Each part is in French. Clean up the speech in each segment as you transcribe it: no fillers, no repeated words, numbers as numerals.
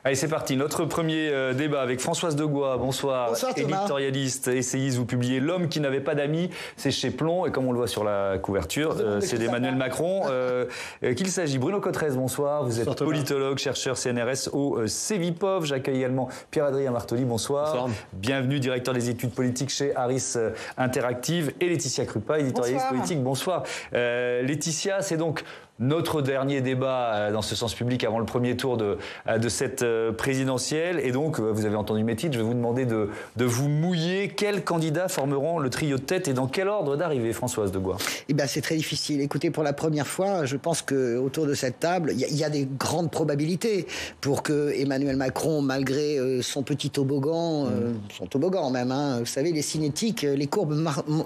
Allez, c'est parti. Notre premier débat avec Françoise Degois. Bonsoir. Bonsoir Thomas. Éditorialiste, essayiste. Vous publiez L'homme qui n'avait pas d'amis. C'est chez Plomb. Et comme on le voit sur la couverture, c'est d'Emmanuel Macron. Qu'il s'agit. Bruno Cotrez, bonsoir. Vous êtes politologue, chercheur CNRS au CEVIPOF. J'accueille également Pierre-Adrien Martoli. Bonsoir. Bonsoir. Bienvenue, directeur des études politiques chez Harris Interactive. Et Laetitia Krupa, éditorialiste politique. Bonsoir. Laetitia, c'est donc notre dernier débat dans ce sens public avant le premier tour de cette présidentielle. Et donc, vous avez entendu mes titres, je vais vous demander de vous mouiller. Quels candidats formeront le trio de tête et dans quel ordre d'arrivée, Françoise Degois? Eh bien, c'est très difficile. Écoutez, pour la première fois, je pense qu'autour de cette table, il y a des grandes probabilités pour que Emmanuel Macron, malgré son petit toboggan, son toboggan même, vous savez, les cinétiques, les courbes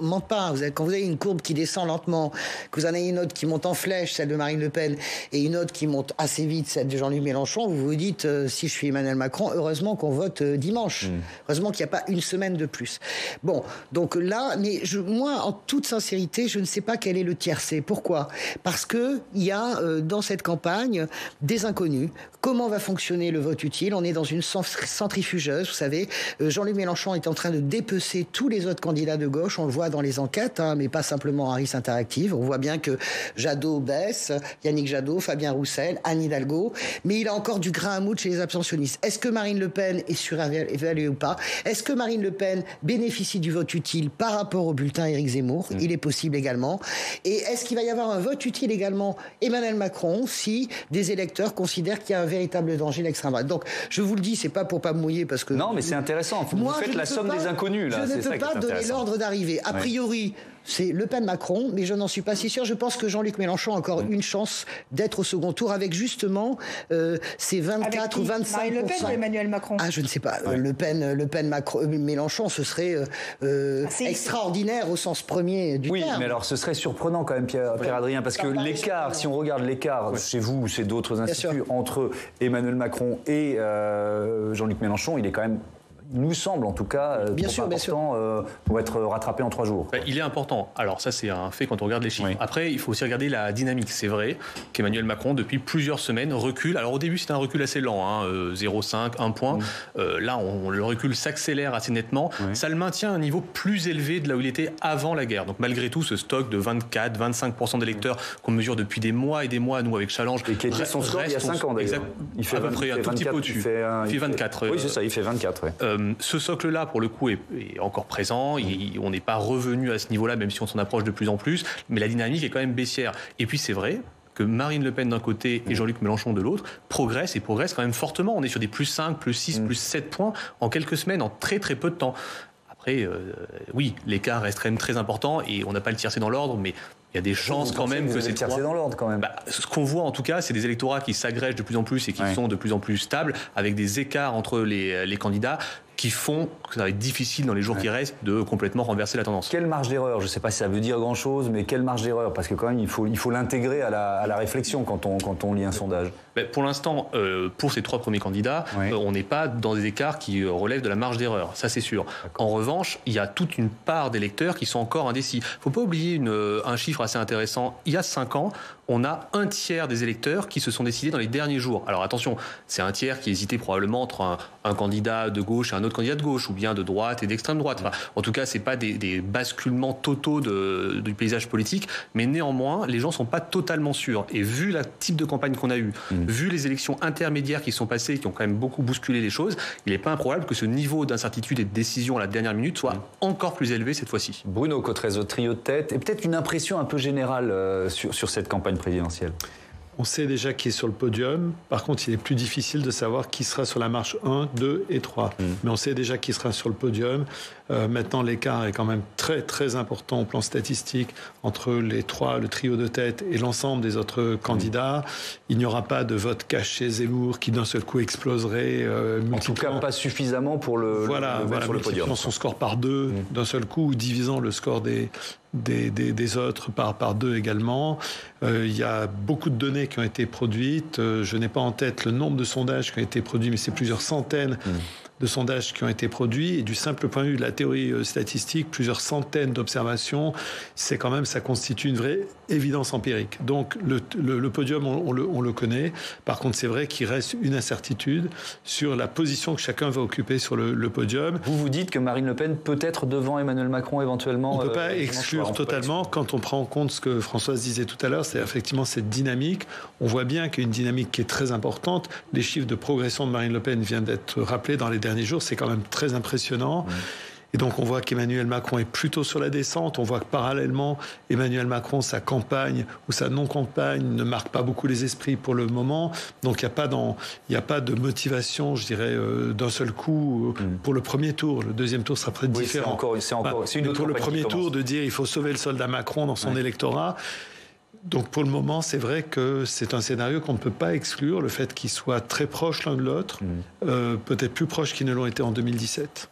mentent pas. Quand vous avez une courbe qui descend lentement, que vous en avez une autre qui monte en flèche, celle de Marine Le Pen, et une autre qui monte assez vite, celle de Jean-Luc Mélenchon, vous vous dites, si je suis Emmanuel Macron, heureusement qu'on vote dimanche. Heureusement qu'il n'y a pas une semaine de plus. Bon, donc là, mais moi, en toute sincérité, je ne sais pas quel est le tiercé. Pourquoi? Parce qu'il y a dans cette campagne des inconnus. Comment va fonctionner le vote utile? On est dans une centrifugeuse, vous savez. Jean-Luc Mélenchon est en train de dépecer tous les autres candidats de gauche. On le voit dans les enquêtes, mais pas simplement Harris Interactive. On voit bien que Jadot baisse, Yannick Jadot, Fabien Roussel, Anne Hidalgo. Mais il a encore du grain à moudre chez les abstentionnistes. Est-ce que Marine Le Pen est surévaluée ou pas? Est-ce que Marine Le Pen bénéficie du vote utile par rapport au bulletin Éric Zemmour? Il est possible également. Et est-ce qu'il va y avoir un vote utile également Emmanuel Macron si des électeurs considèrent qu'il y a un véritable danger de l'extrême droite? Donc, je vous le dis, c'est pas pour pas me mouiller parce que... Non, mais c'est intéressant. Vous faites la somme des inconnus, là. Je ne peux pas donner l'ordre d'arrivée. A priori, c'est Le Pen-Macron, mais je n'en suis pas si sûr. Je pense que Jean-Luc Mélenchon a encore une chance d'être au second tour avec justement ces 24 ou 25%. Marine Le Pen ou Emmanuel Macron? Ah, je ne sais pas. Le Pen, Macron, Mélenchon, ce serait extraordinaire au sens premier du terme. Oui, mais alors ce serait surprenant quand même, Pierre-Adrien, parce que l'écart, si on regarde l'écart chez vous ou chez d'autres instituts entre Emmanuel Macron et Jean-Luc Mélenchon, il est quand même... Il nous semble en tout cas important pour être rattrapé en 3 jours. Il est important. Alors ça c'est un fait quand on regarde les chiffres. Oui. Après il faut aussi regarder la dynamique. C'est vrai qu'Emmanuel Macron depuis plusieurs semaines recule. Alors au début c'était un recul assez lent, 0,5, 1 point. Là le recul s'accélère assez nettement. Ça le maintient à un niveau plus élevé de là où il était avant la guerre. Donc malgré tout ce stock de 24-25% d'électeurs qu'on mesure depuis des mois et des mois nous avec Challenge. Et qui était son score il y a 5 ans d'ailleurs. Il fait à peu près un tout petit peu au-dessus. Il fait 24. Oui c'est ça, il fait 24. Ce socle-là, pour le coup, est encore présent. On n'est pas revenu à ce niveau-là, même si on s'en approche de plus en plus. Mais la dynamique est quand même baissière. Et puis, c'est vrai que Marine Le Pen d'un côté et Jean-Luc Mélenchon de l'autre progressent quand même fortement. On est sur des plus 5, plus 6, plus 7 points en quelques semaines, en très très peu de temps. Après, oui, l'écart reste quand même très important et on n'a pas le tiercé dans l'ordre, mais il y a des chances quand même que c'est tiercé dans l'ordre quand même. Ce qu'on voit en tout cas, c'est des électorats qui s'agrègent de plus en plus et qui sont de plus en plus stables, avec des écarts entre les candidats qui font que ça va être difficile dans les jours qui restent de complètement renverser la tendance. Quelle marge d'erreur? Je ne sais pas si ça veut dire grand-chose, mais quelle marge d'erreur? Parce que quand même, il faut l'intégrer à la réflexion quand on lit un sondage. Pour l'instant, pour ces 3 premiers candidats, on n'est pas dans des écarts qui relèvent de la marge d'erreur, ça c'est sûr. En revanche, il y a toute une part d'électeurs qui sont encore indécis. Il ne faut pas oublier un chiffre assez intéressant. Il y a 5 ans, on a un tiers des électeurs qui se sont décidés dans les derniers jours. Alors attention, c'est un tiers qui hésitait probablement entre un candidat de gauche et un autre candidat de gauche, ou bien de droite et d'extrême droite. Enfin, en tout cas, c'est pas des basculements totaux du paysage politique, mais néanmoins, les gens sont pas totalement sûrs. Et vu le type de campagne qu'on a eu, vu les élections intermédiaires qui sont passées, qui ont quand même beaucoup bousculé les choses, il n'est pas improbable que ce niveau d'incertitude et de décision à la dernière minute soit encore plus élevé cette fois-ci. Bruno Cotrez, au trio de tête, et peut-être une impression un peu générale sur cette campagne présidentielle. On sait déjà qui est sur le podium. Par contre, il est plus difficile de savoir qui sera sur la marche 1, 2 et 3. Mais on sait déjà qui sera sur le podium. Maintenant, l'écart est quand même très, très important au plan statistique entre les 3, le trio de tête et l'ensemble des autres candidats. Il n'y aura pas de vote caché Zemmour qui d'un seul coup exploserait. En tout cas, pas suffisamment pour le mettre sur le podium. Multipliant son score par 2 d'un seul coup, ou divisant le score des autres par 2 également. Il y a beaucoup de données qui ont été produites. Je n'ai pas en tête le nombre de sondages qui ont été produits, mais c'est plusieurs centaines de sondages qui ont été produits, et du simple point de vue de la théorie statistique, plusieurs centaines d'observations, c'est quand même, ça constitue une vraie évidence empirique. Donc le podium, on le connaît. Par contre, c'est vrai qu'il reste une incertitude sur la position que chacun va occuper sur le podium. Vous dites que Marine Le Pen peut être devant Emmanuel Macron éventuellement. On ne peut pas exclure totalement quand on prend en compte ce que Françoise disait tout à l'heure, c'est effectivement cette dynamique. On voit bien qu'il y a une dynamique qui est très importante. Les chiffres de progression de Marine Le Pen viennent d'être rappelés dans les derniers jours. C'est quand même très impressionnant. Et donc on voit qu'Emmanuel Macron est plutôt sur la descente. On voit que parallèlement, Emmanuel Macron, sa campagne ou sa non-campagne ne marque pas beaucoup les esprits pour le moment. Donc il n'y a pas de motivation, je dirais, d'un seul coup pour le premier tour. Le deuxième tour sera très différent. C'est une autre pour le premier tour de dire il faut sauver le soldat Macron dans son électorat. Donc pour le moment, c'est vrai que c'est un scénario qu'on ne peut pas exclure, le fait qu'ils soient très proches l'un de l'autre, peut-être plus proches qu'ils ne l'ont été en 2017.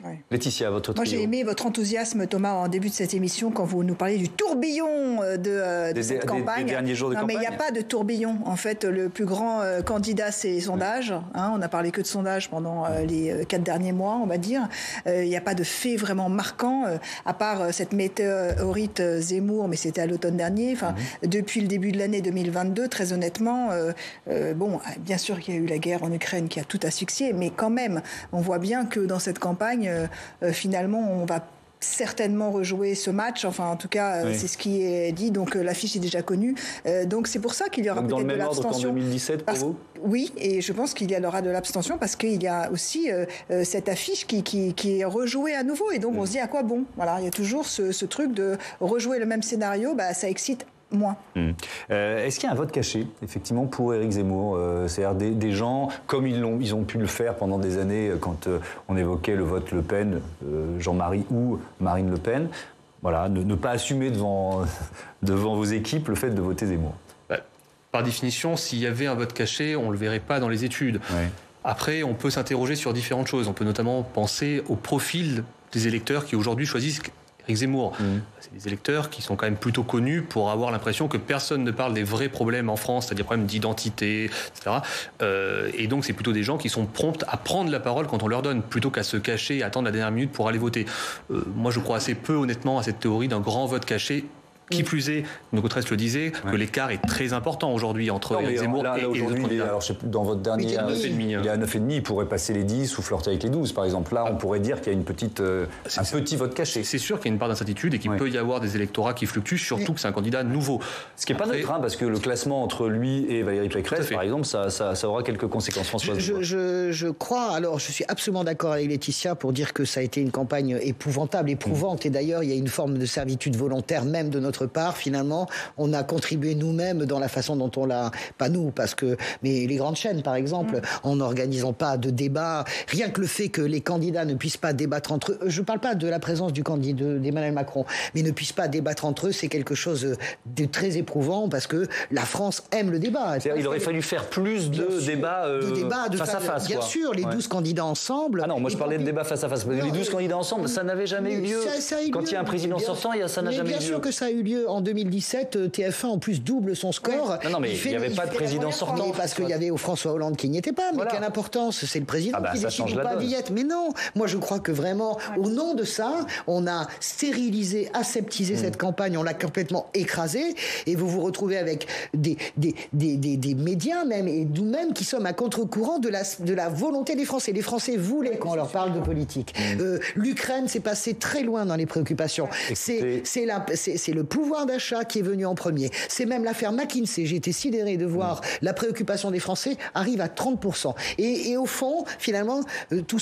Ouais. Laetitia, votre trio. Moi, j'ai aimé votre enthousiasme, Thomas, en début de cette émission, quand vous nous parliez du tourbillon de cette campagne. Des derniers jours de campagne. Mais il n'y a pas de tourbillon. En fait, le plus grand candidat, c'est les sondages. On n'a parlé que de sondages pendant les 4 derniers mois, on va dire. Il n'y a pas de fait vraiment marquant, à part cette météorite Zemmour, mais c'était à l'automne dernier. Enfin, depuis le début de l'année 2022, très honnêtement, bon, bien sûr qu'il y a eu la guerre en Ukraine qui a tout asphyxié, mais quand même, on voit bien que dans cette campagne, finalement, on va certainement rejouer ce match. Enfin, en tout cas, c'est ce qui est dit. Donc, l'affiche est déjà connue. Donc, c'est pour ça qu'il y aura peut-être de l'abstention. Dans le même ordre qu'en 2017 pour vous ? Oui, et je pense qu'il y aura de l'abstention parce qu'il y a aussi cette affiche qui est rejouée à nouveau. Et donc, on se dit à quoi bon ? Voilà, il y a toujours ce truc de rejouer le même scénario. Bah, ça excite moins. Est-ce qu'il y a un vote caché, effectivement, pour Éric Zemmour ? C'est-à-dire des gens, comme ils ont pu le faire pendant des années quand on évoquait le vote Le Pen, Jean-Marie ou Marine Le Pen, voilà, ne pas assumer devant vos équipes le fait de voter Zemmour. Par définition, s'il y avait un vote caché, on ne le verrait pas dans les études. Ouais. Après, on peut s'interroger sur différentes choses. On peut notamment penser au profil des électeurs qui aujourd'hui choisissent Éric Zemmour. C'est des électeurs qui sont quand même plutôt connus pour avoir l'impression que personne ne parle des vrais problèmes en France, c'est-à-dire problèmes d'identité, etc. Et donc, c'est plutôt des gens qui sont prompts à prendre la parole quand on leur donne, plutôt qu'à se cacher et attendre la dernière minute pour aller voter. Moi, je crois assez peu, honnêtement, à cette théorie d'un grand vote caché. Qui plus est, Nocotresse le disait, que l'écart est très important aujourd'hui entre Éric Zemmour et les autres candidats. Alors, dans votre dernier, il est à 9,5, il pourrait passer les 10 ou flirter avec les 12, par exemple. Là, on pourrait dire qu'il y a un petit vote caché. C'est sûr qu'il y a une part d'incertitude et qu'il peut y avoir des électorats qui fluctuent, surtout que c'est un candidat nouveau. Ce qui n'est pas neutre, parce que le classement entre lui et Valérie Pécresse, par exemple, ça aura quelques conséquences. Françoise. Je crois, alors je suis absolument d'accord avec Laetitia pour dire que ça a été une campagne épouvantable, éprouvante, et d'ailleurs, il y a une forme de servitude volontaire même de notre part. Finalement, on a contribué nous-mêmes dans la façon dont on l'a, pas nous, mais les grandes chaînes, par exemple, en n'organisant pas de débat. Rien que le fait que les candidats ne puissent pas débattre entre eux, je ne parle pas de la présence du candidat d'Emmanuel Macron, mais ne puissent pas débattre entre eux, c'est quelque chose de très éprouvant parce que la France aime le débat. Il aurait fallu faire plus de débats face à face. Bien sûr, les 12 candidats ensemble. Ah non, moi je parlais de débat face à face. Les 12 candidats ensemble, ça n'avait jamais eu lieu. Quand il y a un président sortant, ça n'a jamais eu lieu. Bien sûr que ça a eu lieu en 2017, TF1 en plus double son score. Non, mais il n'y avait pas de président sortant. Parce qu'il y avait François Hollande qui n'y était pas, mais quelle importance, c'est le président qui décide ou pas d'y être. Mais non, moi je crois que vraiment, au nom de ça, on a stérilisé, aseptisé cette campagne, on l'a complètement écrasée, et vous vous retrouvez avec des médias même, et nous-mêmes qui sommes à contre-courant de la volonté des Français. Les Français voulaient qu'on leur parle de politique. L'Ukraine s'est passée très loin dans les préoccupations. C'est le pouvoir d'achat qui est venu en premier. C'est même l'affaire McKinsey. J'ai été sidéré de voir la préoccupation des Français arrive à 30%. Et au fond, finalement,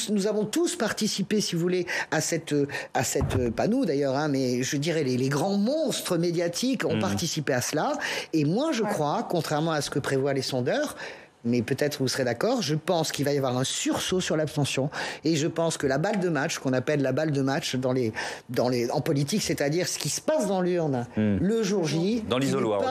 nous avons tous participé, si vous voulez, à cette pas nous d'ailleurs, mais je dirais les grands monstres médiatiques ont participé à cela. Et moi, je crois, contrairement à ce que prévoient les sondeurs, mais peut-être vous serez d'accord, je pense qu'il va y avoir un sursaut sur l'abstention, et je pense que la balle de match, qu'on appelle la balle de match en politique, c'est-à-dire ce qui se passe dans l'urne le jour J, dans l'isoloir,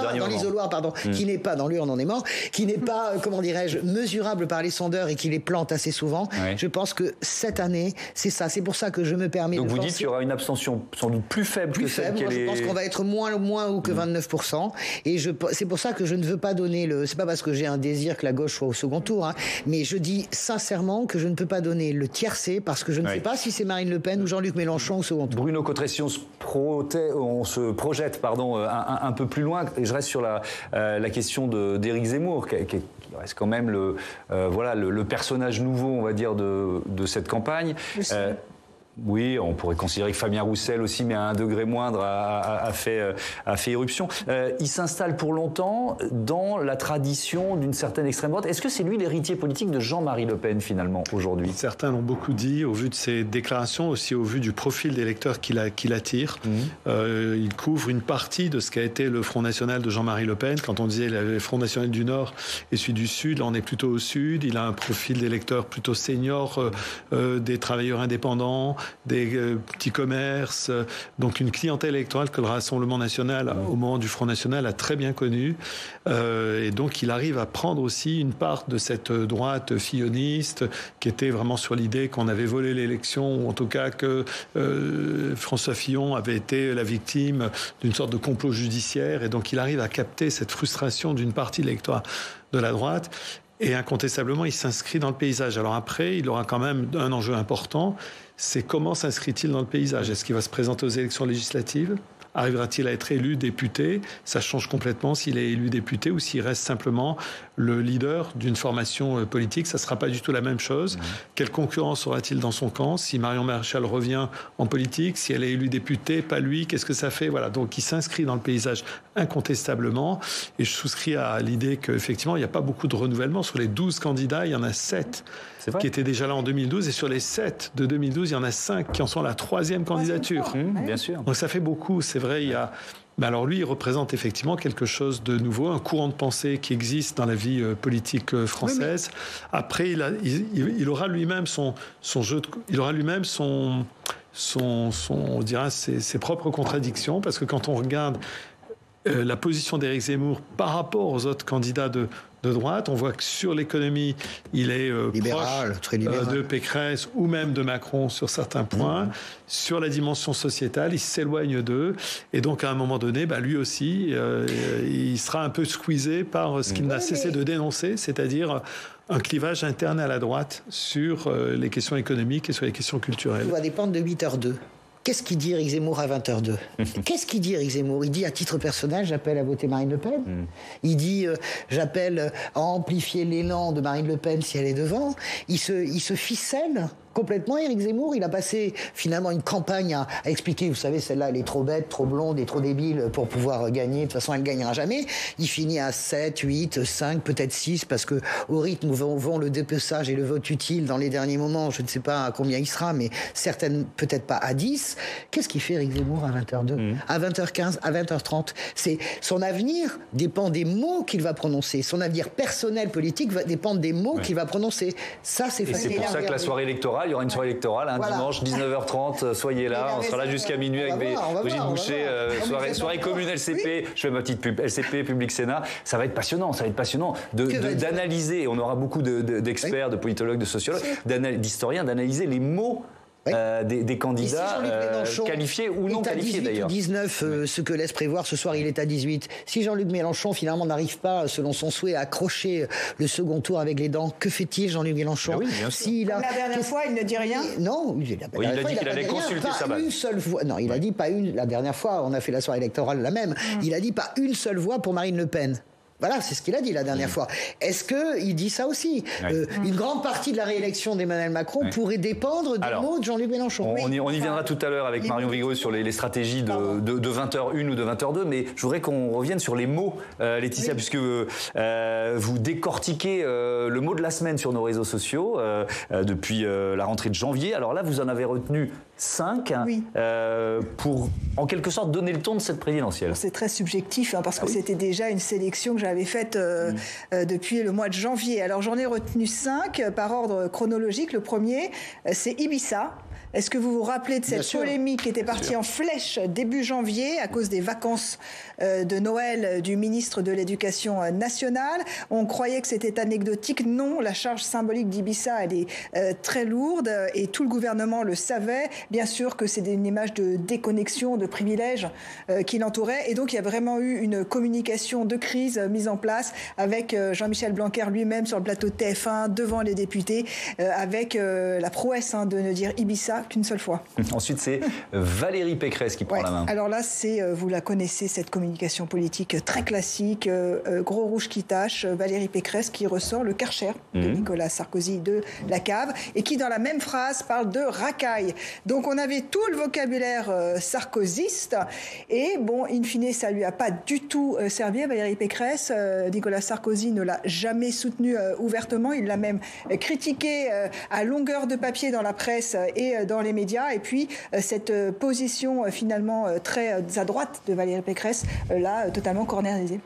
qui n'est pas dans l'urne, on est mort, qui n'est pas, comment dirais-je, mesurable par les sondeurs et qui les plante assez souvent. Je pense que cette année, c'est ça, c'est pour ça que je me permets. Donc vous dites qu'il y aura une abstention sans doute plus faible que celle qu'elle est. Je pense qu'on va être moins haut que 29%, et c'est pour ça que je ne veux pas donner c'est pas parce que j'ai un désir que la gauche gauche soit au second tour. Hein. Mais je dis sincèrement que je ne peux pas donner le tiercé parce que je ne sais pas si c'est Marine Le Pen ou Jean-Luc Mélenchon au second tour. Bruno Cotressi, on se projette un peu plus loin. Et je reste sur la question d'Éric Zemmour, qui reste quand même le personnage nouveau, on va dire, de cette campagne. Oui, on pourrait considérer que Fabien Roussel aussi, mais à un degré moindre, a fait éruption. Il s'installe pour longtemps dans la tradition d'une certaine extrême droite. Est-ce que c'est lui l'héritier politique de Jean-Marie Le Pen, finalement, aujourd'hui ? Certains l'ont beaucoup dit, au vu de ses déclarations, aussi au vu du profil des électeurs qu'il attire. Il couvre une partie de ce qu'a été le Front National de Jean-Marie Le Pen. Quand on disait le Front National du Nord et celui du Sud, là on est plutôt au Sud. Il a un profil d'électeur plutôt senior, des travailleurs indépendants, des petits commerces, donc une clientèle électorale que le Rassemblement national, au moment du Front National, a très bien connue. Et donc il arrive à prendre aussi une part de cette droite filloniste qui était vraiment sur l'idée qu'on avait volé l'élection, ou en tout cas que François Fillon avait été la victime d'une sorte de complot judiciaire. Et donc il arrive à capter cette frustration d'une partie de l'électorat de la droite. Et incontestablement, il s'inscrit dans le paysage. Alors après, il aura quand même un enjeu important, c'est comment s'inscrit-il dans le paysage ? Est-ce qu'il va se présenter aux élections législatives ? Arrivera-t-il à être élu député ? Ça change complètement s'il est élu député ou s'il reste simplement le leader d'une formation politique. Ça ne sera pas du tout la même chose. Quelle concurrence aura-t-il dans son camp ? Si Marion Maréchal revient en politique, si elle est élue députée, pas lui, qu'est-ce que ça fait ? Voilà. Donc il s'inscrit dans le paysage incontestablement. Et je souscris à l'idée qu'effectivement, il n'y a pas beaucoup de renouvellement. Sur les 12 candidats, il y en a 7 qui étaient déjà là en 2012. Et sur les 7 de 2012, il y en a 5 qui en sont à la 3e candidature. Bien sûr. Donc ça fait beaucoup, c'est vrai. Il y a... Mais alors lui, il représente effectivement quelque chose de nouveau, un courant de pensée qui existe dans la vie politique française. Après, il aura lui-même son jeu, il aura lui-même on dirait ses propres contradictions, parce que quand on regarde la position d'Éric Zemmour par rapport aux autres candidats de droite, on voit que sur l'économie, il est libéral, très libéral, de Pécresse ou même de Macron sur certains points. Sur la dimension sociétale, il s'éloigne d'eux. Et donc, à un moment donné, lui aussi, il sera un peu squeezé par ce qu'il n'a cessé de dénoncer, c'est-à-dire un clivage interne à la droite sur les questions économiques et sur les questions culturelles. Tout va dépendre de 8h02. Qu'est-ce qu'il dit Éric Zemmour à 20h02 ? Qu'est-ce qu'il dit Éric Zemmour ? Il dit à titre personnel, j'appelle à voter Marine Le Pen. Il dit, j'appelle à amplifier l'élan de Marine Le Pen si elle est devant. Il se ficelle complètement, Éric Zemmour. Il a passé finalement une campagne à expliquer, vous savez, celle-là, elle est trop bête, trop blonde et trop débile pour pouvoir gagner. De toute façon, elle ne gagnera jamais. Il finit à 7, 8, 5, peut-être 6, parce que au rythme où vont le dépeçage et le vote utile dans les derniers moments, je ne sais pas à combien il sera, mais certaines, peut-être pas à 10. Qu'est-ce qu'il fait Éric Zemmour à 20h02, à 20h15, à 20h30 ? C'est son avenir dépend des mots qu'il va prononcer. Son avenir personnel, politique, va dépendre des mots qu'il va prononcer. Ça, c'est facile. Et c'est pour ça que la soirée électorale, il y aura une soirée électorale, dimanche 19h30, soyez là, on sera là jusqu'à minuit avec Brigitte Boucher, soirée commune LCP, je fais ma petite pub, LCP, Public Sénat, ça va être passionnant d'analyser, on aura beaucoup d'experts, de politologues, de sociologues, d'historiens, d'analyser les mots des candidats qualifiés ou non qualifiés d'ailleurs. 19, ce que laisse prévoir ce soir, il est à 18. Si Jean-Luc Mélenchon finalement n'arrive pas, selon son souhait, à accrocher le second tour avec les dents, que fait-il Jean-Luc Mélenchon ? La dernière fois, il ne dit rien. Non, il a dit qu'il allait consulter sa base. Une seule voix. Non, il a dit pas une. La dernière fois, on a fait la soirée électorale la même. Il a dit pas une seule voix pour Marine Le Pen. Voilà, c'est ce qu'il a dit la dernière fois. Est-ce qu'il dit ça aussi ? Une grande partie de la réélection d'Emmanuel Macron pourrait dépendre des mots de Jean-Luc Mélenchon. On y viendra tout à l'heure avec Marion Vigoureux sur les stratégies de 20h01 ou de 20h02, mais je voudrais qu'on revienne sur les mots, Laetitia, puisque vous décortiquez le mot de la semaine sur nos réseaux sociaux depuis la rentrée de janvier. Alors là, vous en avez retenu 5 pour, en quelque sorte, donner le ton de cette présidentielle. C'est très subjectif, parce que c'était déjà une sélection que j'avais faite depuis le mois de janvier. Alors j'en ai retenu 5 par ordre chronologique. Le premier, c'est Ibiza. Est-ce que vous vous rappelez de cette polémique qui était partie en flèche début janvier à cause des vacances de Noël du ministre de l'Éducation nationale? On croyait que c'était anecdotique. Non, la charge symbolique d'Ibiza, elle est très lourde et tout le gouvernement le savait. Bien sûr que c'est une image de déconnexion, de privilège qui l'entourait. Et donc, il y a vraiment eu une communication de crise mise en place avec Jean-Michel Blanquer lui-même sur le plateau de TF1 devant les députés avec la prouesse de ne dire Ibiza qu'une seule fois. Ensuite, c'est Valérie Pécresse qui prend la main. Alors là, vous la connaissez, cette communication politique très classique, gros rouge qui tâche, Valérie Pécresse qui ressort le Karcher de Nicolas Sarkozy de la cave et qui, dans la même phrase, parle de racaille. Donc on avait tout le vocabulaire sarkozyste et bon, in fine, ça lui a pas du tout servi à Valérie Pécresse. Nicolas Sarkozy ne l'a jamais soutenu ouvertement, il l'a même critiqué à longueur de papier dans la presse et dans les médias. Et puis cette position finalement très à droite de Valérie Pécresse l'a totalement cornérisée.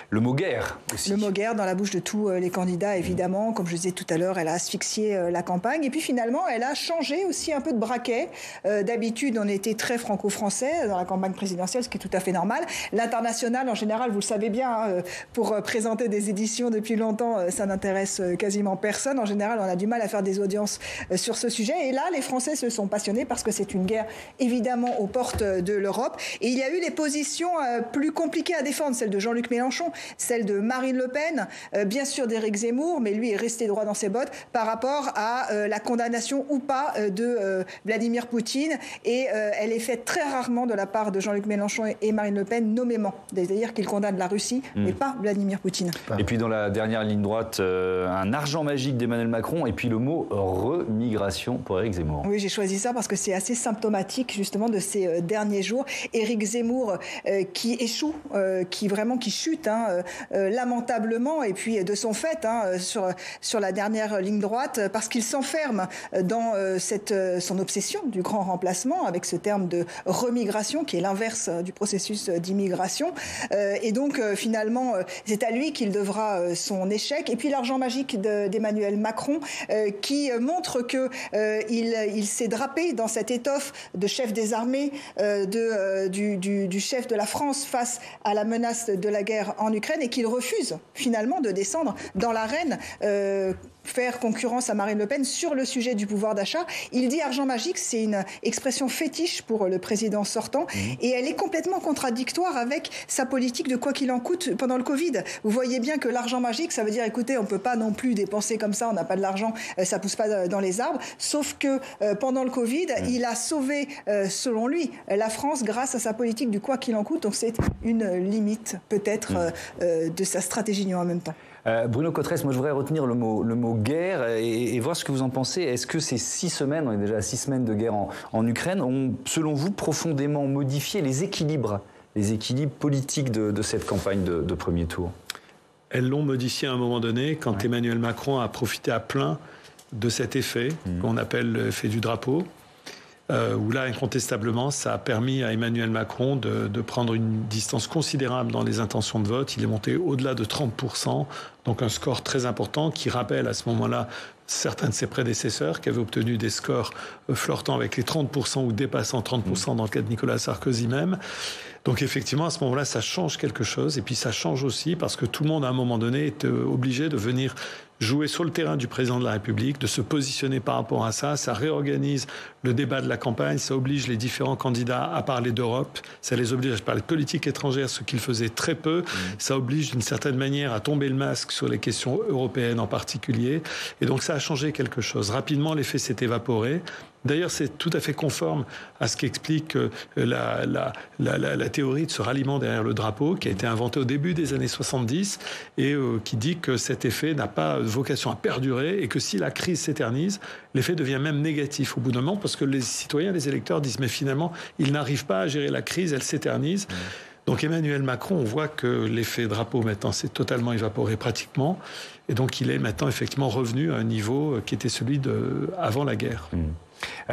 Le mot guerre aussi. Le mot guerre dans la bouche de tous les candidats, évidemment. Comme je disais tout à l'heure, elle a asphyxié la campagne. Et puis finalement, elle a changé aussi un peu de braquet. D'habitude, on était très franco-français dans la campagne présidentielle, ce qui est tout à fait normal. L'international, en général, vous le savez bien, pour présenter des éditions depuis longtemps, ça n'intéresse quasiment personne. En général, on a du mal à faire des audiences sur ce sujet. Et là, les Français se sont passionnés parce que c'est une guerre, évidemment, aux portes de l'Europe. Et il y a eu des positions plus compliquées à défendre, celle de Jean-Luc Mélenchon, celle de Marine Le Pen, bien sûr d'Éric Zemmour, mais lui est resté droit dans ses bottes par rapport à la condamnation ou pas de Vladimir Poutine. Et elle est faite très rarement de la part de Jean-Luc Mélenchon et Marine Le Pen, nommément. C'est-à-dire qu'ils condamnent la Russie, mais pas Vladimir Poutine. Et puis dans la dernière ligne droite, un argent magique d'Emmanuel Macron et puis le mot remigration pour Éric Zemmour. Oui, j'ai choisi ça parce que c'est assez symptomatique justement de ces derniers jours. Éric Zemmour qui échoue, qui chute lamentablement et puis de son fait sur la dernière ligne droite parce qu'il s'enferme dans son obsession du grand remplacement avec ce terme de remigration qui est l'inverse du processus d'immigration. Et donc finalement, c'est à lui qu'il devra son échec. Et puis l'argent magique d'Emmanuel Macron qui montre que il s'est drapé dans cette étoffe de chef des armées, du chef de la France face à la menace de la guerre en Ukraine et qu'il refuse finalement de descendre dans l'arène faire concurrence à Marine Le Pen sur le sujet du pouvoir d'achat. Il dit argent magique, c'est une expression fétiche pour le président sortant et elle est complètement contradictoire avec sa politique de quoi qu'il en coûte pendant le Covid. Vous voyez bien que l'argent magique, ça veut dire écoutez, on ne peut pas non plus dépenser comme ça, on n'a pas de l'argent, ça ne pousse pas dans les arbres. Sauf que pendant le Covid, il a sauvé, selon lui, la France grâce à sa politique du quoi qu'il en coûte. Donc c'est une limite peut-être de sa stratégie en même temps. Bruno Cotresse, moi je voudrais retenir le mot guerre et voir ce que vous en pensez. Est-ce que ces 6 semaines, on est déjà à 6 semaines de guerre en Ukraine, ont selon vous profondément modifié les équilibres politiques de cette campagne de premier tour? Elles l'ont modifié à un moment donné quand Emmanuel Macron a profité à plein de cet effet qu'on appelle l'effet du drapeau. Où là, incontestablement, ça a permis à Emmanuel Macron de prendre une distance considérable dans les intentions de vote. Il est monté au-delà de 30%, donc un score très important qui rappelle à ce moment-là certains de ses prédécesseurs qui avaient obtenu des scores flirtant avec les 30% ou dépassant 30% dans le cas de Nicolas Sarkozy même. Donc effectivement, à ce moment-là, ça change quelque chose. Et puis ça change aussi parce que tout le monde, à un moment donné, est obligé de venir jouer sur le terrain du président de la République, de se positionner par rapport à ça. Ça réorganise le débat de la campagne, ça oblige les différents candidats à parler d'Europe, ça les oblige à parler de politique étrangère, ce qu'ils faisaient très peu. Ça oblige d'une certaine manière à tomber le masque sur les questions européennes en particulier. Et donc ça a changé quelque chose. Rapidement, l'effet s'est évaporé. D'ailleurs, c'est tout à fait conforme à ce qu'explique la théorie de ce ralliement derrière le drapeau qui a été inventée au début des années 70 et qui dit que cet effet n'a pas vocation à perdurer et que si la crise s'éternise, l'effet devient même négatif au bout d'un moment parce que les citoyens, les électeurs disent mais finalement, ils n'arrivent pas à gérer la crise, elle s'éternise. Donc Emmanuel Macron, on voit que l'effet drapeau maintenant s'est totalement évaporé pratiquement. Et donc, il est maintenant effectivement revenu à un niveau qui était celui avant la guerre.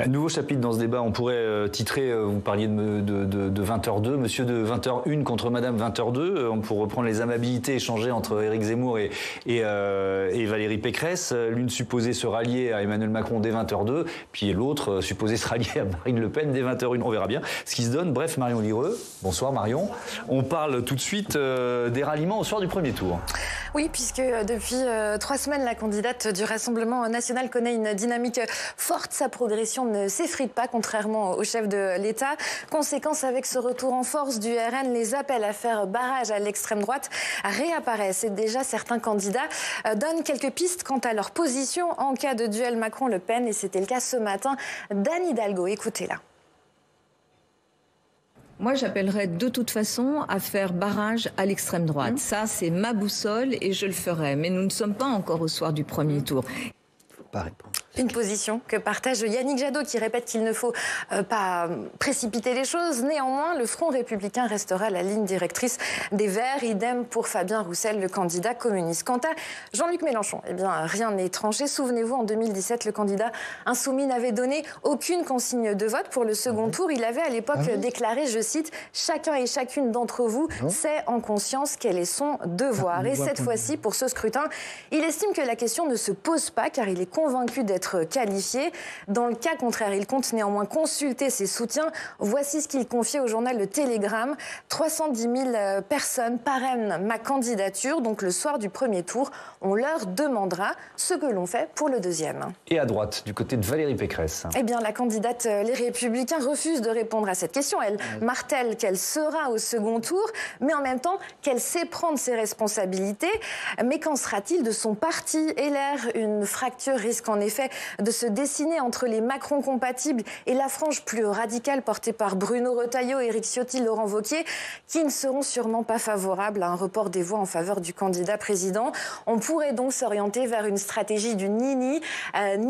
Nouveau chapitre dans ce débat, on pourrait titrer, vous parliez de 20h02, monsieur de 20h01 contre madame 20h02, pour reprendre les amabilités échangées entre Éric Zemmour et Valérie Pécresse, l'une supposée se rallier à Emmanuel Macron dès 20h02, puis l'autre supposée se rallier à Marine Le Pen dès 20h01, on verra bien ce qui se donne. Bref, Marion Lireux, bonsoir Marion, on parle tout de suite des ralliements au soir du premier tour. Oui, puisque depuis 3 semaines, la candidate du Rassemblement national connaît une dynamique forte. Sa progression ne s'effrite pas, contrairement au chef de l'État. Conséquence, avec ce retour en force du RN, les appels à faire barrage à l'extrême droite réapparaissent. Et déjà, certains candidats donnent quelques pistes quant à leur position en cas de duel Macron-Le Pen. Et c'était le cas ce matin d'Anne Hidalgo. Écoutez-la. Moi, j'appellerais de toute façon à faire barrage à l'extrême droite. Ça, c'est ma boussole et je le ferai. Mais nous ne sommes pas encore au soir du premier tour. Il ne faut pas répondre. Une position que partage Yannick Jadot, qui répète qu'il ne faut pas précipiter les choses. Néanmoins, le Front républicain restera la ligne directrice des Verts. Idem pour Fabien Roussel, le candidat communiste. Quant à Jean-Luc Mélenchon, eh bien, rien n'est tranché. Souvenez-vous, en 2017, le candidat insoumis n'avait donné aucune consigne de vote pour le second tour. Il avait à l'époque déclaré, je cite, « Chacun et chacune d'entre vous sait en conscience quel est son devoir ». Et cette fois-ci, pour ce scrutin, il estime que la question ne se pose pas, car il est convaincu d'être qualifié. Dans le cas contraire, il compte néanmoins consulter ses soutiens. Voici ce qu'il confiait au journal Le Télégramme. 310 000 personnes parrainent ma candidature. Donc le soir du premier tour, on leur demandera ce que l'on fait pour le deuxième. Et à droite, du côté de Valérie Pécresse. Eh bien, la candidate Les Républicains refuse de répondre à cette question. Elle martèle qu'elle sera au second tour, mais en même temps qu'elle sait prendre ses responsabilités. Mais qu'en sera-t-il de son parti LR? Une fracture risque en effet de se dessiner entre les Macron compatibles et la frange plus radicale portée par Bruno Retailleau, Éric Ciotti, Laurent Wauquiez, qui ne seront sûrement pas favorables à un report des voix en faveur du candidat président. On pourrait donc s'orienter vers une stratégie du ni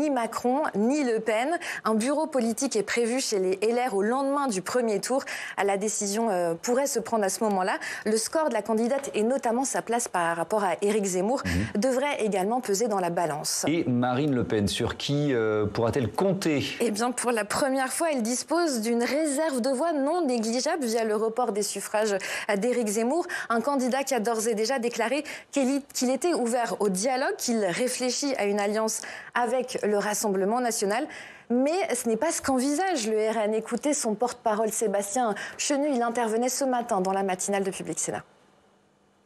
Macron, ni Le Pen. Un bureau politique est prévu chez les LR au lendemain du premier tour. La décision pourrait se prendre à ce moment-là. Le score de la candidate et notamment sa place par rapport à Éric Zemmour devrait également peser dans la balance. Et Marine Le Pen, sur qui pourra-t-elle compter? Eh bien, pour la première fois, elle dispose d'une réserve de voix non négligeable via le report des suffrages d'Éric Zemmour. Un candidat qui a d'ores et déjà déclaré qu'il était ouvert au dialogue, qu'il réfléchit à une alliance avec le Rassemblement national. Mais ce n'est pas ce qu'envisage le RN. Écoutez son porte-parole Sébastien Chenu, il intervenait ce matin dans la matinale de Public Sénat.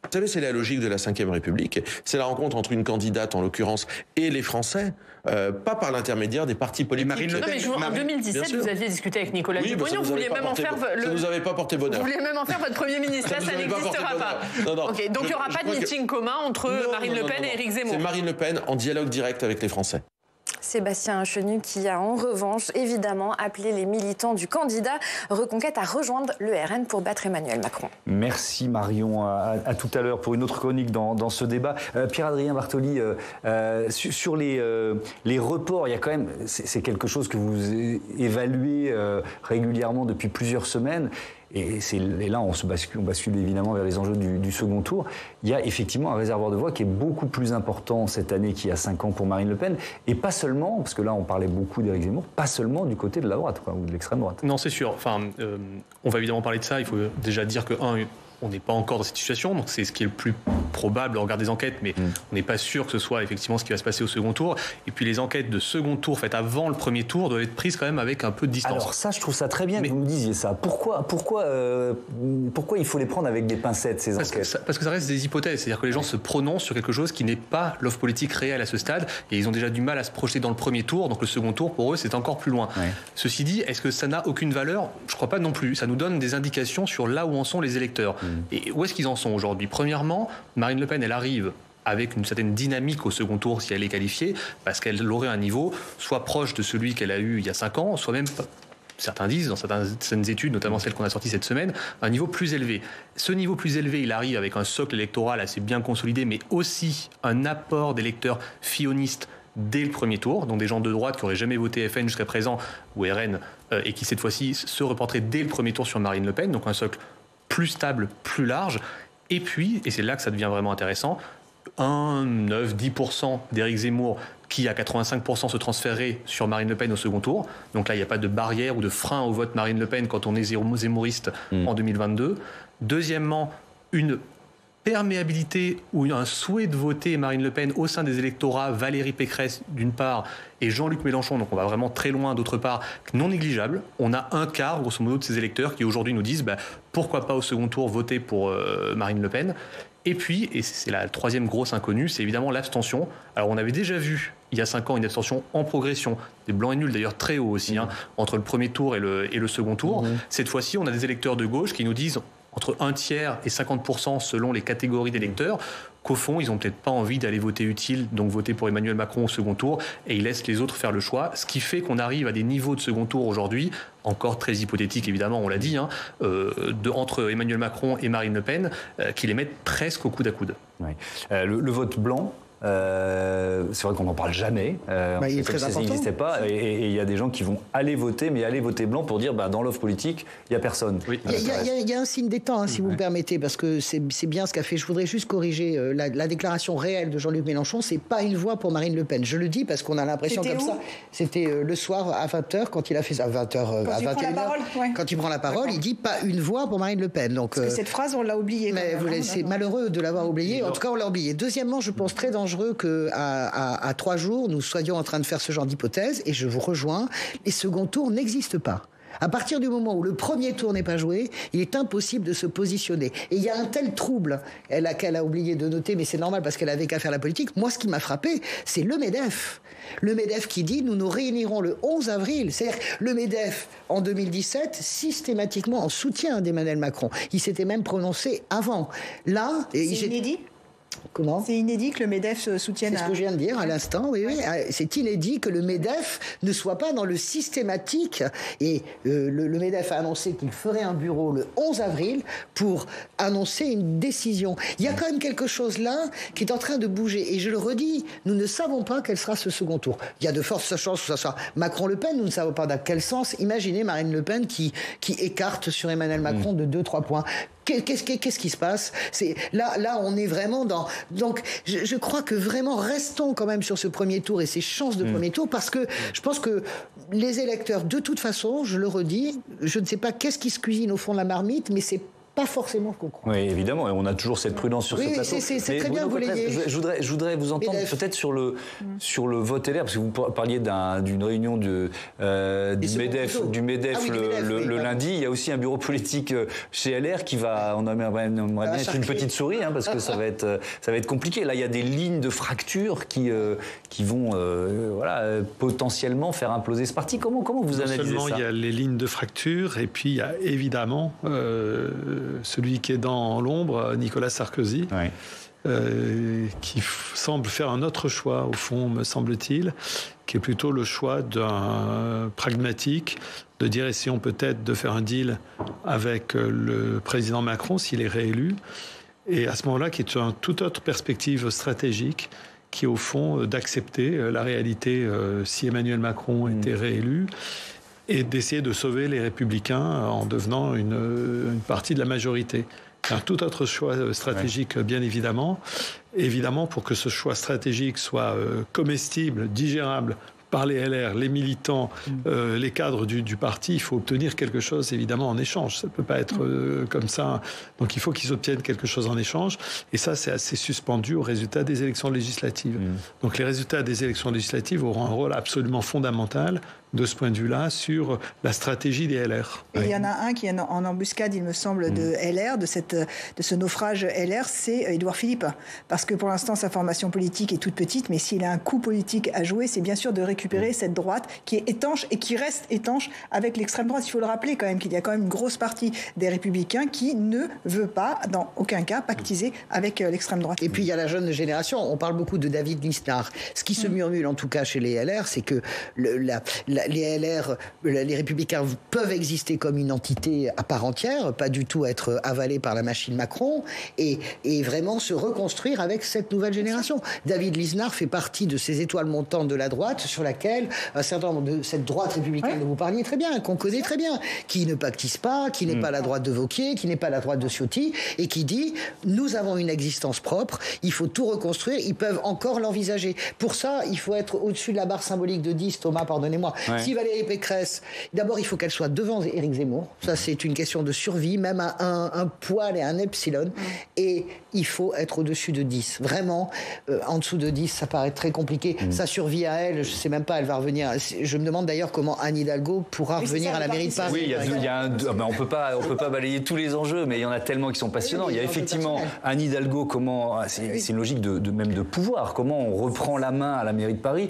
Vous savez, c'est la logique de la Ve République. C'est la rencontre entre une candidate, en l'occurrence, et les Français, pas par l'intermédiaire des partis politiques. Marine Le Pen, en 2017, vous aviez discuté avec Nicolas Dupont-Aignan. Vous vouliez même en faire ça nous avait pas porté bonheur. Vous vouliez même en faire votre Premier ministre. Là, ça n'existera pas. Non. Okay, donc il n'y aura pas de meeting commun entre Marine Le Pen et Éric Zemmour. C'est Marine Le Pen en dialogue direct avec les Français. Sébastien Chenu qui a en revanche évidemment appelé les militants du candidat Reconquête à rejoindre le RN pour battre Emmanuel Macron. Merci Marion, à tout à l'heure pour une autre chronique dans ce débat. Pierre-Adrien Bartoli, sur les reports, il y a quand même, c'est quelque chose que vous évaluez régulièrement depuis plusieurs semaines. Et là, on bascule évidemment vers les enjeux du second tour. Il y a effectivement un réservoir de voix qui est beaucoup plus important cette année qu'il y a 5 ans pour Marine Le Pen. Et pas seulement, parce que là, on parlait beaucoup d'Éric Zemmour, pas seulement du côté de la droite, ou de l'extrême droite. Non, c'est sûr. Enfin, on va évidemment parler de ça. Il faut déjà dire que, on n'est pas encore dans cette situation, donc c'est ce qui est le plus probable au regard des enquêtes, mais on n'est pas sûr que ce soit effectivement ce qui va se passer au second tour. Et puis les enquêtes de second tour faites avant le premier tour doivent être prises quand même avec un peu de distance. Alors ça, je trouve ça très bien que vous me disiez ça. Pourquoi il faut les prendre avec des pincettes, ces enquêtes? Parce que ça reste des hypothèses, c'est-à-dire que les gens se prononcent sur quelque chose qui n'est pas l'offre politique réelle à ce stade, et ils ont déjà du mal à se projeter dans le premier tour, donc le second tour, pour eux, c'est encore plus loin. Ouais. Ceci dit, est-ce que ça n'a aucune valeur? Je ne crois pas non plus. Ça nous donne des indications sur là où en sont les électeurs. Et où est-ce qu'ils en sont aujourd'hui? Premièrement, Marine Le Pen, elle arrive avec une certaine dynamique au second tour si elle est qualifiée, parce qu'elle aurait un niveau soit proche de celui qu'elle a eu il y a 5 ans, soit même, certains disent, dans certaines études, notamment celles qu'on a sorties cette semaine, un niveau plus élevé. Ce niveau plus élevé, il arrive avec un socle électoral assez bien consolidé, mais aussi un apport d'électeurs fillonistes dès le premier tour, donc des gens de droite qui n'auraient jamais voté FN jusqu'à présent, ou RN, et qui cette fois-ci se reporteraient dès le premier tour sur Marine Le Pen, donc un socle plus stable, plus large. Et puis, et c'est là que ça devient vraiment intéressant, 9-10% d'Éric Zemmour qui, à 85%, se transférerait sur Marine Le Pen au second tour. Donc là, il n'y a pas de barrière ou de frein au vote Marine Le Pen quand on est zémouriste en 2022. Deuxièmement, une perméabilité ou un souhait de voter Marine Le Pen au sein des électorats Valérie Pécresse d'une part et Jean-Luc Mélenchon, donc on va vraiment très loin d'autre part, non négligeable. On a un quart grosso modo de ces électeurs qui aujourd'hui nous disent pourquoi pas au second tour voter pour Marine Le Pen. Et puis, et c'est la troisième grosse inconnue, c'est évidemment l'abstention. Alors on avait déjà vu il y a 5 ans une abstention en progression, des blancs et nuls d'ailleurs très haut aussi, entre le premier tour et le second tour. Cette fois-ci, on a des électeurs de gauche qui nous disent entre 1 tiers et 50% selon les catégories d'électeurs, qu'au fond, ils n'ont peut-être pas envie d'aller voter utile, donc voter pour Emmanuel Macron au second tour, et ils laissent les autres faire le choix, ce qui fait qu'on arrive à des niveaux de second tour aujourd'hui, encore très hypothétiques évidemment, on l'a dit, entre Emmanuel Macron et Marine Le Pen, qui les mettent presque au coude à coude. Oui. Le vote blanc, c'est vrai qu'on n'en parle jamais. Il est très important. Ça n'existait pas. Et il y a des gens qui vont aller voter, mais aller voter blanc pour dire dans l'offre politique, il n'y a personne. Oui. Il y a un signe des temps, si vous me permettez, parce que c'est bien ce qu'a fait. Je voudrais juste corriger la déclaration réelle de Jean-Luc Mélenchon. C'est pas une voix pour Marine Le Pen. Je le dis parce qu'on a l'impression comme ça. C'était le soir à 20h quand il a fait ça. À 20h, à 21h. Quand il prend la parole, il dit pas une voix pour Marine Le Pen. Donc, parce que cette phrase, on l'a oubliée. Mais c'est malheureux de l'avoir oubliée. En tout cas, on l'a oubliée. Deuxièmement, je pense très dangereux qu'à 3 jours, nous soyons en train de faire ce genre d'hypothèse, et je vous rejoins, les seconds tours n'existent pas. À partir du moment où le premier tour n'est pas joué, il est impossible de se positionner. Et il y a un tel trouble qu'elle a oublié de noter, mais c'est normal parce qu'elle avait qu'à faire la politique. Moi, ce qui m'a frappé, c'est le MEDEF. Le MEDEF qui dit « nous nous réunirons le 11 avril ». C'est-à-dire le MEDEF, en 2017, systématiquement en soutien d'Emmanuel Macron. Il s'était même prononcé avant. Là, c'est inédit ? Comment ? C'est inédit que le MEDEF soutienne... C'est ce que je viens de dire à l'instant, oui. C'est inédit que le MEDEF ne soit pas dans le systématique. Et le MEDEF a annoncé qu'il ferait un bureau le 11 avril pour annoncer une décision. Il y a quand même quelque chose là qui est en train de bouger. Et je le redis, nous ne savons pas quel sera ce second tour. Il y a de fortes chances que ce soit Macron-Le Pen, nous ne savons pas dans quel sens. Imaginez Marine Le Pen qui écarte sur Emmanuel Macron de 2-3 points. Qu'est-ce qui se passe ? Là, on est vraiment dans... Donc, je crois que vraiment, restons quand même sur ce premier tour et ces chances de premier tour, parce que je pense que les électeurs, de toute façon, je le redis, je ne sais pas qu'est-ce qui se cuisine au fond de la marmite, mais c'est pas forcément ce qu'on croit. Oui, évidemment, et on a toujours cette prudence sur ce plateau. C'est très bien, vous l'ayez. Je voudrais vous entendre peut-être sur le vote LR, parce que vous parliez d'une réunion du MEDEF le lundi. Il y a aussi un bureau politique chez LR qui on aimerait bien être une petite souris, parce que ça va être compliqué. Là, il y a des lignes de fracture qui vont potentiellement faire imploser ce parti. Comment vous analysez ça ? Non seulement il y a les lignes de fracture, et puis il y a évidemment celui qui est dans l'ombre, Nicolas Sarkozy, qui semble faire un autre choix, au fond, me semble-t-il, qui est plutôt le choix d'un pragmatique, de dire essayons peut-être de faire un deal avec le président Macron s'il est réélu, et à ce moment-là, qui est une toute autre perspective stratégique, qui est au fond d'accepter la réalité si Emmanuel Macron était réélu, et d'essayer de sauver les Républicains en devenant une partie de la majorité. Un tout autre choix stratégique, bien évidemment. Évidemment, pour que ce choix stratégique soit comestible, digérable par les LR, les militants, les cadres du parti, il faut obtenir quelque chose, évidemment, en échange. Ça ne peut pas être comme ça. Donc, il faut qu'ils obtiennent quelque chose en échange. Et ça, c'est assez suspendu aux résultats des élections législatives. Donc, les résultats des élections législatives auront un rôle absolument fondamental de ce point de vue-là, sur la stratégie des LR. Et il y en a un qui est en embuscade, il me semble, de LR, de ce naufrage LR, c'est Édouard Philippe. Parce que pour l'instant, sa formation politique est toute petite, mais s'il a un coup politique à jouer, c'est bien sûr de récupérer cette droite qui est étanche et qui reste étanche avec l'extrême droite. Il faut le rappeler quand même qu'il y a quand même une grosse partie des Républicains qui ne veut pas, dans aucun cas, pactiser avec l'extrême droite. Et puis il y a la jeune génération. On parle beaucoup de David Lisnard. Ce qui se murmure, en tout cas chez les LR, c'est que les LR, les Républicains peuvent exister comme une entité à part entière, pas du tout être avalés par la machine Macron, et vraiment se reconstruire avec cette nouvelle génération. David Lisnard fait partie de ces étoiles montantes de la droite sur laquelle un certain nombre de cette droite républicaine dont vous parliez très bien, qu'on connaît très bien, qui ne pactise pas, qui n'est pas la droite de Wauquiez, qui n'est pas la droite de Ciotti, et qui dit nous avons une existence propre, il faut tout reconstruire, ils peuvent encore l'envisager. Pour ça, il faut être au-dessus de la barre symbolique de 10, Thomas, pardonnez-moi. Si Valérie Pécresse, d'abord il faut qu'elle soit devant Éric Zemmour, ça c'est une question de survie, même à un poil et un epsilon, et il faut être au-dessus de 10. Vraiment, en dessous de 10, ça paraît très compliqué. Sa survie à elle, je ne sais même pas, elle va revenir. Je me demande d'ailleurs comment Anne Hidalgo pourra revenir à la mairie de Paris. Oui, on peut pas balayer tous les enjeux, mais il y en a tellement qui sont passionnants. Il y a effectivement Anne Hidalgo, c'est une logique même de pouvoir. Comment on reprend la main à la mairie de Paris.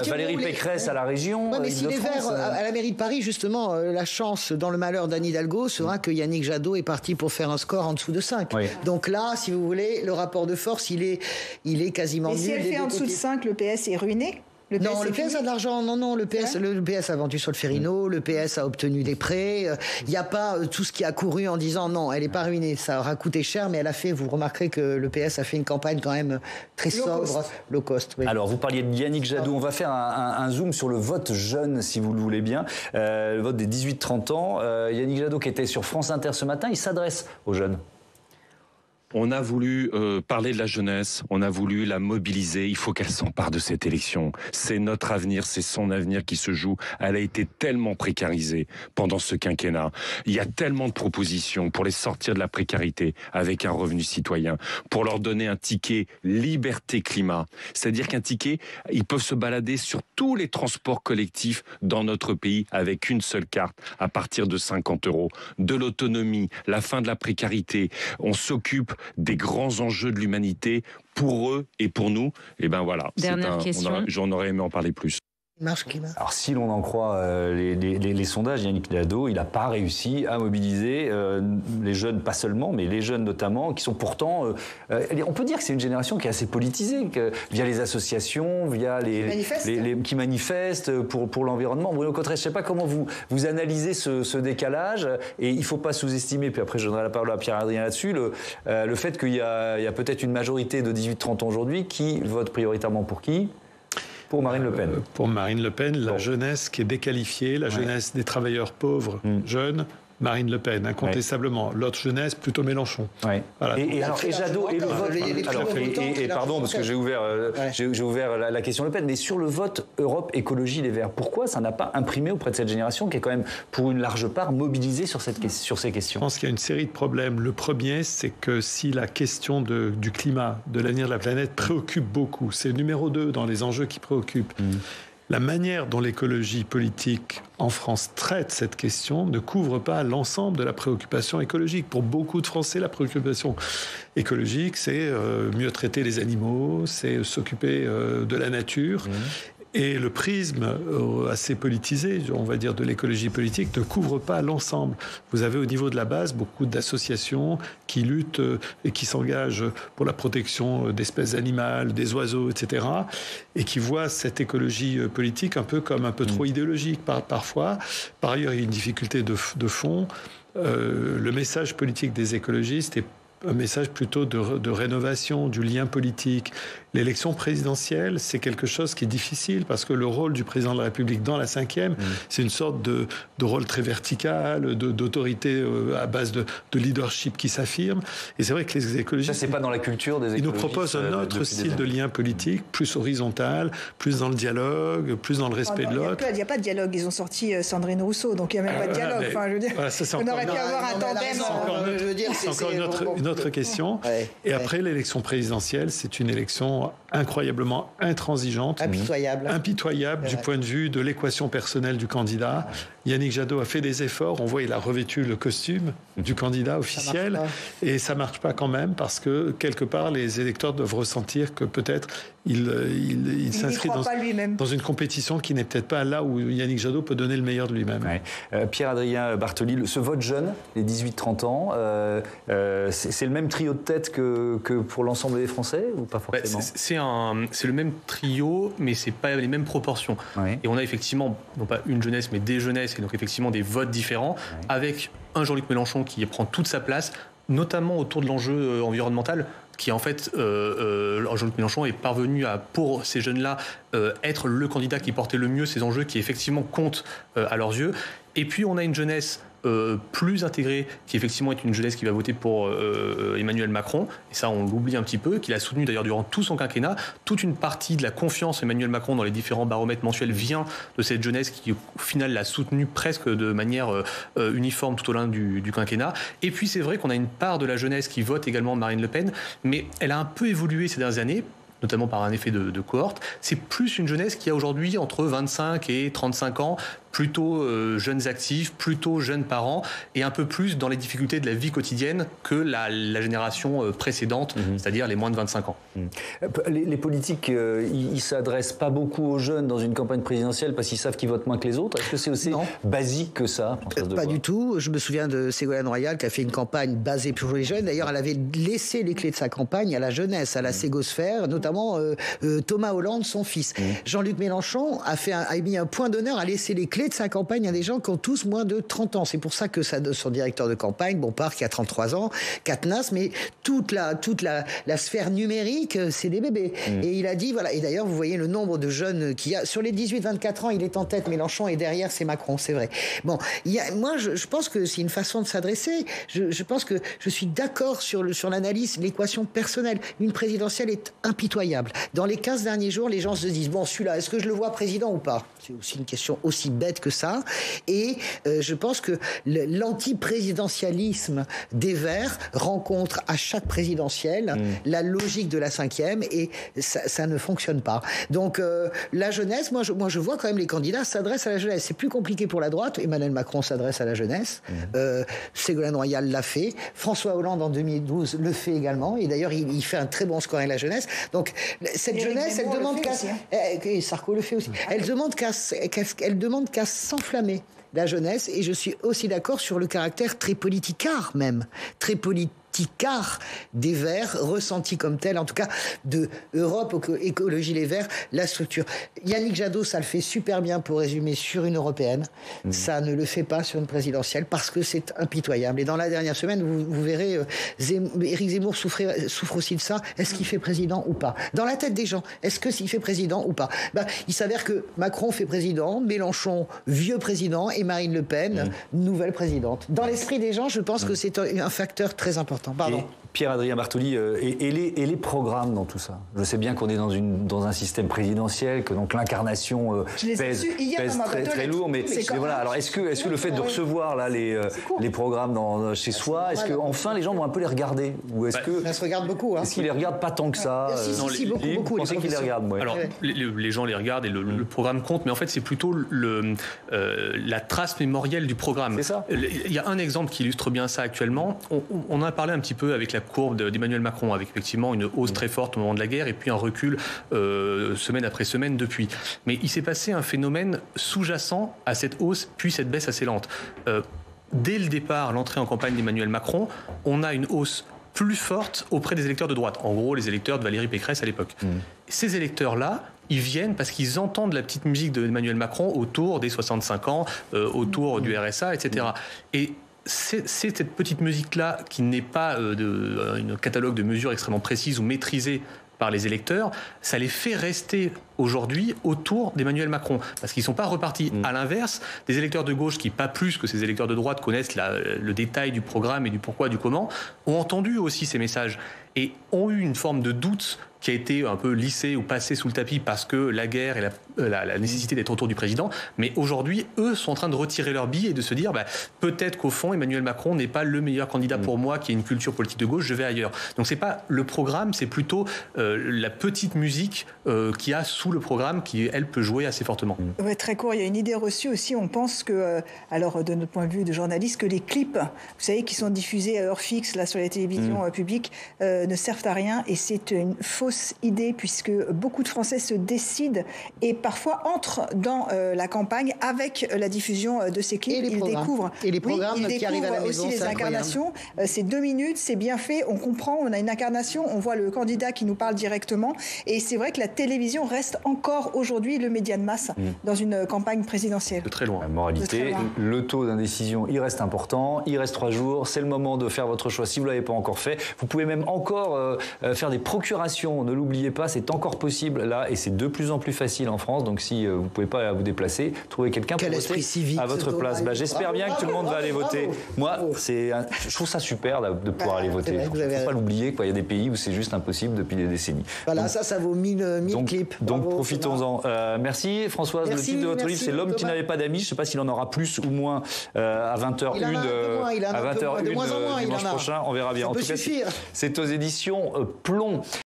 Valérie Pécresse à la région. Mais si les Verts à la mairie de Paris, justement, la chance dans le malheur d'Anne Hidalgo sera que Yannick Jadot est parti pour faire un score en dessous de 5. Donc là, si vous voulez, le rapport de force, il est quasiment nul. Et si elle fait en dessous de 5, le PS est ruiné? Le PS a de l'argent. Non, le PS a vendu sur le Ferrino, le PS a obtenu des prêts. Il n'y a pas tout ce qui a couru en disant non, elle n'est pas ruinée. Ça aura coûté cher, mais vous remarquerez que le PS a fait une campagne quand même très sobre, low cost. Oui. Alors, vous parliez de Yannick Jadot. On va faire un zoom sur le vote jeune, si vous le voulez bien. Le vote des 18-30 ans. Yannick Jadot, qui était sur France Inter ce matin, il s'adresse aux jeunes. On a voulu parler de la jeunesse, on a voulu la mobiliser, il faut qu'elle s'empare de cette élection. C'est notre avenir, c'est son avenir qui se joue. Elle a été tellement précarisée pendant ce quinquennat. Il y a tellement de propositions pour les sortir de la précarité avec un revenu citoyen, pour leur donner un ticket liberté-climat. C'est-à-dire qu'un ticket, ils peuvent se balader sur tous les transports collectifs dans notre pays avec une seule carte à partir de 50 €. De l'autonomie, la fin de la précarité, on s'occupe des grands enjeux de l'humanité pour eux et pour nous. Et ben voilà. Dernière question. J'en aurais aimé en parler plus. Alors, si l'on en croit les sondages, Yannick Jadot, il n'a pas réussi à mobiliser les jeunes, pas seulement, mais les jeunes notamment, qui sont pourtant... on peut dire que c'est une génération qui est assez politisée, via les associations, via qui manifestent pour l'environnement. Bruno Cotteret, je ne sais pas comment vous analysez ce décalage, et il ne faut pas sous-estimer, puis après je donnerai la parole à Pierre-Adrien là-dessus, le fait qu'il y a peut-être une majorité de 18-30 ans aujourd'hui qui vote prioritairement pour qui ? Pour Marine Le Pen. Pour Marine Le Pen, la jeunesse qui est déqualifiée, la jeunesse des travailleurs pauvres, jeunes, Marine Le Pen, incontestablement. L'autre jeunesse, plutôt Mélenchon. Voilà. Et Jadot, et le vote... pardon, parce que j'ai ouvert la question Le Pen, mais sur le vote Europe Écologie Les Verts, pourquoi ça n'a pas imprimé auprès de cette génération qui est quand même, pour une large part, mobilisée sur ces questions? Je pense qu'il y a une série de problèmes. Le premier, c'est que si la question du climat, de l'avenir de la planète préoccupe beaucoup, c'est numéro 2 dans les enjeux qui préoccupent. La manière dont l'écologie politique en France traite cette question ne couvre pas l'ensemble de la préoccupation écologique. Pour beaucoup de Français, la préoccupation écologique, c'est mieux traiter les animaux, c'est s'occuper de la nature. Et le prisme assez politisé, on va dire, de l'écologie politique ne couvre pas l'ensemble. Vous avez au niveau de la base beaucoup d'associations qui luttent et qui s'engagent pour la protection d'espèces animales, des oiseaux, etc. et qui voient cette écologie politique un peu comme un peu trop idéologique parfois. Par ailleurs, il y a une difficulté de fond. Le message politique des écologistes est un message plutôt de rénovation, du lien politique. L'élection présidentielle, c'est quelque chose qui est difficile parce que le rôle du président de la République dans la 5e, c'est une sorte de rôle très vertical, d'autorité à base de leadership qui s'affirme. Et c'est vrai que les écologistes... Ça, c'est pas dans la culture des écologistes. Ils nous proposent un autre style de lien politique, plus horizontal, plus dans le dialogue, plus dans le respect de l'autre. Il n'y a pas de dialogue. Ils ont sorti Sandrine Rousseau, donc il n'y a même pas de dialogue. Enfin, je veux dire, on aurait pu avoir un tandem. C'est encore une autre question. Et après, l'élection présidentielle, c'est une élection incroyablement intransigeante, impitoyable du point de vue de l'équation personnelle du candidat. Yannick Jadot a fait des efforts, on voit il a revêtu le costume du candidat officiel et ça marche pas quand même parce que quelque part les électeurs doivent ressentir que peut-être il s'inscrit dans une compétition qui n'est peut-être pas là où Yannick Jadot peut donner le meilleur de lui-même. Pierre-Adrien Bartoli, ce vote jeune, les 18-30 ans, c'est le même trio de tête que pour l'ensemble des Français ou pas forcément? C'est le même trio, mais c'est pas les mêmes proportions. Et on a effectivement, non pas une jeunesse, mais des jeunesses, et donc effectivement des votes différents, avec un Jean-Luc Mélenchon qui prend toute sa place, notamment autour de l'enjeu environnemental. qui en fait, Jean-Luc Mélenchon est parvenu à, pour ces jeunes-là, être le candidat qui portait le mieux ces enjeux qui effectivement comptent à leurs yeux. Et puis on a une jeunesse plus intégrée, qui effectivement est une jeunesse qui va voter pour Emmanuel Macron, et ça on l'oublie un petit peu, qu'il a soutenu d'ailleurs durant tout son quinquennat. Toute une partie de la confiance Emmanuel Macron dans les différents baromètres mensuels vient de cette jeunesse qui au final l'a soutenu presque de manière uniforme tout au long du quinquennat. Et puis c'est vrai qu'on a une part de la jeunesse qui vote également Marine Le Pen, mais elle a un peu évolué ces dernières années, notamment par un effet de cohorte. C'est plus une jeunesse qui a aujourd'hui entre 25 et 35 ans, plutôt jeunes actifs, plutôt jeunes parents, et un peu plus dans les difficultés de la vie quotidienne que la génération précédente, c'est-à-dire les moins de 25 ans. Les politiques, ils s'adressent pas beaucoup aux jeunes dans une campagne présidentielle parce qu'ils savent qu'ils votent moins que les autres. Est-ce que c'est aussi basique que ça, Pas du tout. Je me souviens de Ségolène Royal qui a fait une campagne basée sur les jeunes. D'ailleurs, elle avait laissé les clés de sa campagne à la jeunesse, à la ségosphère, notamment Thomas Hollande, son fils. Jean-Luc Mélenchon a mis un point d'honneur à laisser les clés de sa campagne à des gens qui ont tous moins de 30 ans. C'est pour ça que son directeur de campagne, Bompard, qui a 33 ans, Quatennens, mais toute la sphère numérique, c'est des bébés. Et il a dit, voilà, et d'ailleurs, vous voyez le nombre de jeunes qu'il y a. Sur les 18-24 ans, il est en tête, Mélenchon, et derrière, c'est Macron, c'est vrai. Bon, moi, je pense que c'est une façon de s'adresser. Je pense que je suis d'accord sur l'analyse, l'équation personnelle. Une présidentielle est impitoyable. Dans les 15 derniers jours, les gens se disent, bon, celui-là, est-ce que je le vois président ou pas? C'est aussi une question aussi bête que ça. Et je pense que l'anti-présidentialisme des Verts rencontre à chaque présidentielle la logique de la 5e, et ça ne fonctionne pas. Donc la jeunesse, moi je vois quand même les candidats s'adressent à la jeunesse. C'est plus compliqué pour la droite. Emmanuel Macron s'adresse à la jeunesse. Ségolène Royal l'a fait. François Hollande en 2012 le fait également. Et d'ailleurs il fait un très bon score avec la jeunesse. Donc cette jeunesse, elle demande qu'à... Et Sarko le fait aussi. Elle demande qu'à s'enflammer, la jeunesse, et je suis aussi d'accord sur le caractère très politicard même, très politicard des Verts, ressenti comme tel, en tout cas de Europe Écologie Les Verts, la structure. Yannick Jadot, ça le fait super bien pour résumer sur une européenne. Ça ne le fait pas sur une présidentielle parce que c'est impitoyable. Et dans la dernière semaine, vous verrez, Éric Zemmour souffre aussi de ça. Est-ce qu'il fait président ou pas? Dans la tête des gens, est-ce qu'il fait président ou pas? Il s'avère que Macron fait président, Mélenchon, vieux président, et Marine Le Pen, nouvelle présidente. Dans l'esprit des gens, je pense que c'est un facteur très important. Pardon. Pierre-Adrien Bartoli, et les programmes dans tout ça? Je sais bien qu'on est dans un système présidentiel, que donc l'incarnation pèse très lourd, mais voilà. Alors est-ce que le fait de recevoir là les programmes chez soi, est-ce que enfin les gens vont un peu les regarder, ou est-ce que ça se regarde beaucoup? Est-ce qu'ils les regardent pas tant que ça? Si, beaucoup. Vous pensez qu'ils les regardent? Alors les gens les regardent et le programme compte, mais en fait c'est plutôt la trace mémorielle du programme. C'est ça. Il y a un exemple qui illustre bien ça actuellement. On a parlé un petit peu avec la courbe d'Emmanuel Macron, avec effectivement une hausse très forte au moment de la guerre et puis un recul semaine après semaine depuis. Mais il s'est passé un phénomène sous-jacent à cette hausse puis cette baisse assez lente. Dès le départ, l'entrée en campagne d'Emmanuel Macron, on a une hausse plus forte auprès des électeurs de droite. En gros, les électeurs de Valérie Pécresse à l'époque. Ces électeurs-là, ils viennent parce qu'ils entendent la petite musique d'Emmanuel Macron autour des 65 ans, autour du RSA, etc. Et c'est cette petite musique-là qui n'est pas un catalogue de mesures extrêmement précises ou maîtrisées par les électeurs, ça les fait rester aujourd'hui autour d'Emmanuel Macron, parce qu'ils ne sont pas repartis. À l'inverse, des électeurs de gauche qui, pas plus que ces électeurs de droite, connaissent le détail du programme et du pourquoi, du comment, ont entendu aussi ces messages et ont eu une forme de doute qui a été un peu lissée ou passée sous le tapis parce que la guerre et la nécessité d'être autour du président. Mais aujourd'hui, eux sont en train de retirer leur bille et de se dire peut-être qu'au fond, Emmanuel Macron n'est pas le meilleur candidat pour moi, qui a une culture politique de gauche, je vais ailleurs. Donc c'est pas le programme, c'est plutôt la petite musique qu'il y a sous le programme qui, elle, peut jouer assez fortement. Ouais, très court, il y a une idée reçue aussi. On pense que, alors de notre point de vue de journaliste, que les clips, vous savez, qui sont diffusés à heure fixe là, sur les télévisions publiques, ne servent à rien, et c'est une fausse fausse idée, puisque beaucoup de Français se décident et parfois entrent dans la campagne avec la diffusion de ces clips. Ils découvrent. Et les programmes qui arrivent à la maison, aussi les incarnations. C'est 2 minutes, c'est bien fait, on comprend, on a une incarnation, on voit le candidat qui nous parle directement. Et c'est vrai que la télévision reste encore aujourd'hui le média de masse dans une campagne présidentielle. De très loin. La moralité, le taux d'indécision, il reste important. Il reste 3 jours. C'est le moment de faire votre choix si vous ne l'avez pas encore fait. Vous pouvez même encore faire des procurations. Ne l'oubliez pas, c'est encore possible là et c'est de plus en plus facile en France. Donc si vous ne pouvez pas vous déplacer, trouvez quelqu'un pour voter à votre place. J'espère bien que tout le monde va aller voter. Moi, je trouve ça super de pouvoir aller voter. Il ne faut pas l'oublier. Il y a des pays où c'est juste impossible depuis des décennies. Voilà, donc, ça vaut 1000 clips. Donc profitons-en. Merci Françoise. Le titre de votre livre, c'est L'homme qui n'avait pas d'amis. Je ne sais pas s'il en aura plus ou moins à 20h01 dimanche prochain. On verra bien. En tout cas, c'est aux éditions Plomb.